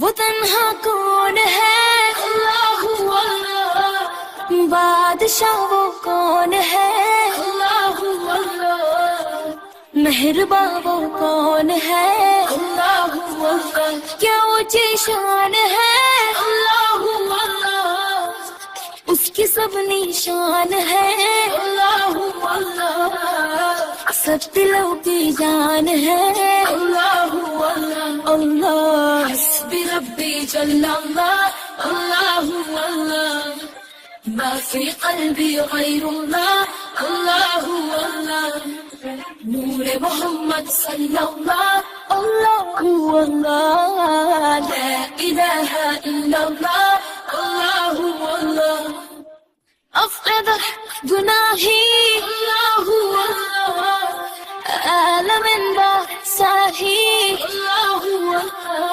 وہ تنہا کون ہے؟ اللہ اللہ. بادشاہ وہ کون ہے؟ اللہ اللہ. مہرباں وہ کون ہے؟ اللہ اللہ. کیا اونچی شان ہے؟ اللہ اللہ. اس کی سب نشان ہے؟ اللہ اللہ. سب دلوں کی جان ہے؟ اللہ اللہ. اللہ حسبی ربی جل اللہ. اللہ اللہ. ما فی قلبی غیر اللہ. اللہ اللہ. نور محمد صلی اللہ. اللہ اللہ. لا الہ الا اللہ. اللہ اللہ. افقد گناہی. اللہ اللہ. عالم با ساہی. اللہ اللہ.